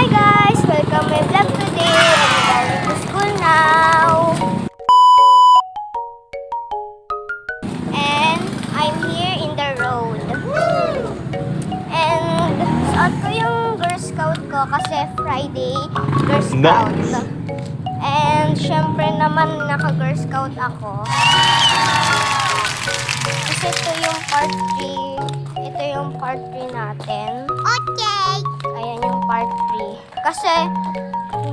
Hi guys! Welcome my vlog today. I'm going to school now. And I'm here in the road. And suot ko yung Girl Scout ko kasi Friday Girl Scout. Nice. And syempre naman naka-Girl Scout ako. Kasi ito yung part 3. Ito yung part 3 natin. Okay! Ayan yung part 3. Kasi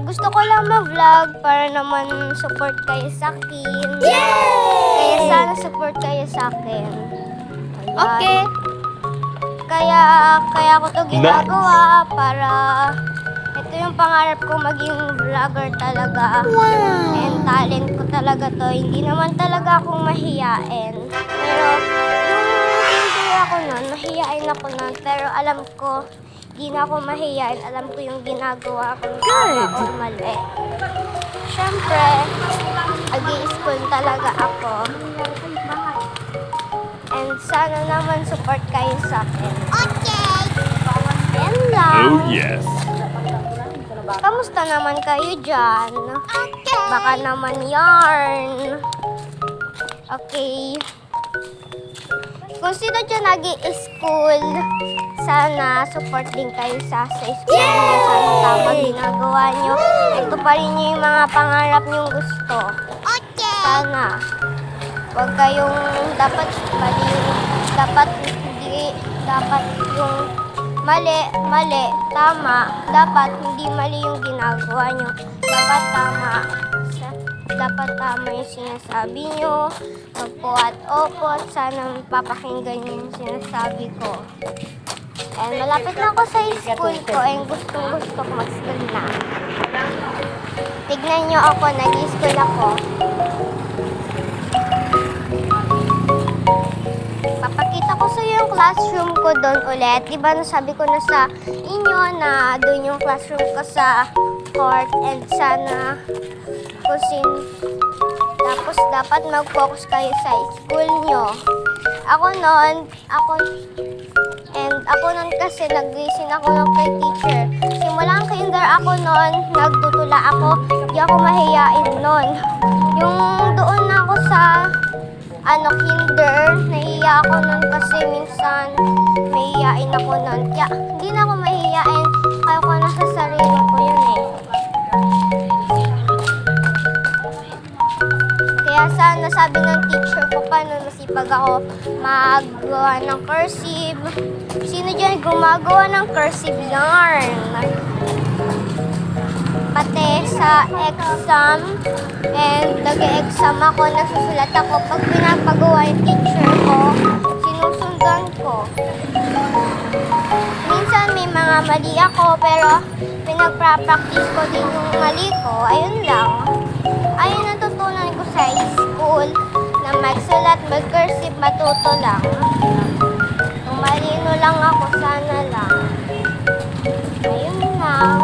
gusto ko lang mag-vlog para naman support kayo sa akin. Yay! Kaya sana support kayo sa akin. Ayan. Okay. Kaya ko to ginagawa para ito yung pangarap ko maging vlogger talaga. Wow. And talent ko talaga to. Hindi naman talaga akong mahiyain. Pero yung hindi ako nun, mahiyain ako nun. Pero alam ko, hindi na ako mahiyain. Alam ko yung ginagawa kong tama o mali. Siyempre, ag-i-school talaga ako. And sana naman support kayo sa akin. Okay! Yan lang. Oh yes. Kamusta naman kayo dyan? Okay. Baka naman yarn. Okay. Kung sino dyan nag-i-school, sana support din kayo sa school nyo. Sana tama ginagawa nyo. Ito pa rin yung mga pangarap nyong gusto. Okay. Sana. Huwag kayong dapat mali. Dapat yung mali, tama. Dapat hindi mali yung ginagawa nyo. Dapat tama. Dapat tama yung sinasabi nyo. Opo at opo. Sana papakinggan nyo yung sinasabi ko. And malapit na ako sa school ko. And gusto ko mag-school na. Tignan nyo ako. Nag-school ako. Papakita ko sa yung classroom ko doon ulit. Diba nasabi ko na sa inyo na doon yung classroom ko sa court and sana tapos dapat mag-focus kayo sa school nyo. Ako noon kasi nag-listen ako ng kay teacher. Simulang kinder ako noon, nagtutula ako. Di ako mahiyain noon. Yung doon na ako sa kinder, nahiya ako nun kasi minsan mahihain ako nun. Kaya hindi na ako mahihain, kaya ko na sa sarili ko yun eh. Kaya sana sabi ng teacher ko paano masipag ako magawa ng cursive. Sino dyan gumagawa ng cursive yarn? Pati sa exam and nag-exam ako, nagsusulat ako. Pag pinapagawa yung teacher ko, sinusundan ko. Minsan may mga mali ako, pero pinagpa-practice ko din yung mali ko. Ayun lang. Ayun natutunan ko sa school na magsulat, mag-cursive, matuto lang. Kung malino lang ako, sana lang. Ayun lang.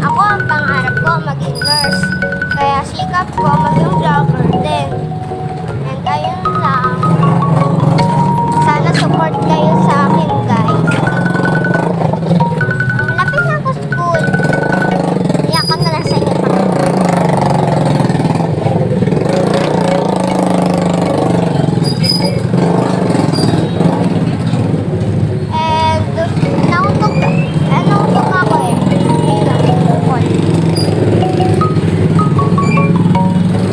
Ako ang pangarap ko maging nurse. Kaya sikap ko maging vlogger din. And ayun lang. Sana support kayo sa akin guys. Malapit na ako school. Iyakan na lang sa inyo pa. And nauntog ako eh.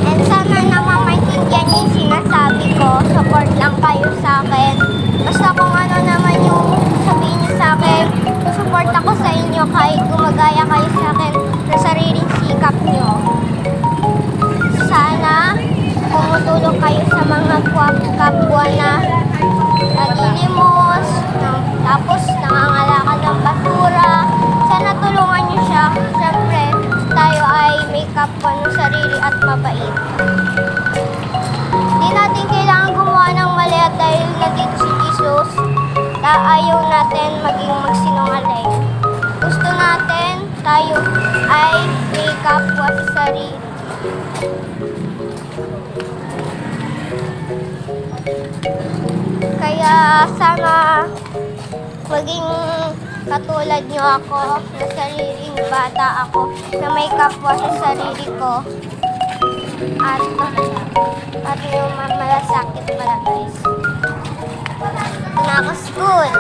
And sana naman maintindihan niyo yung sinasabi ko. Support lang kayo sa akin. Basta kung ano naman yung sabihin niyo sa akin, support ako sa inyo kahit gumagaya kayo sa akin sa sariling sikap niyo. Sana tumutulong kayo sa mga kapwa na nagilimos, tapos nangangalakal ng basura. Sana tulungan niyo siya. Siyempre, tayo ay may kapwa ng sarili at mabait. Hindi natin kailangan gumawa ng mali at dahil nandito si Jesus, ayaw natin maging magsinungaling. Gusto natin tayo ay may kapwa sa sarili. Kaya sana maging katulad nyo ako na sariling bata ako na may kapwa sa sarili ko. At yung malasakit pala guys. Na ako school.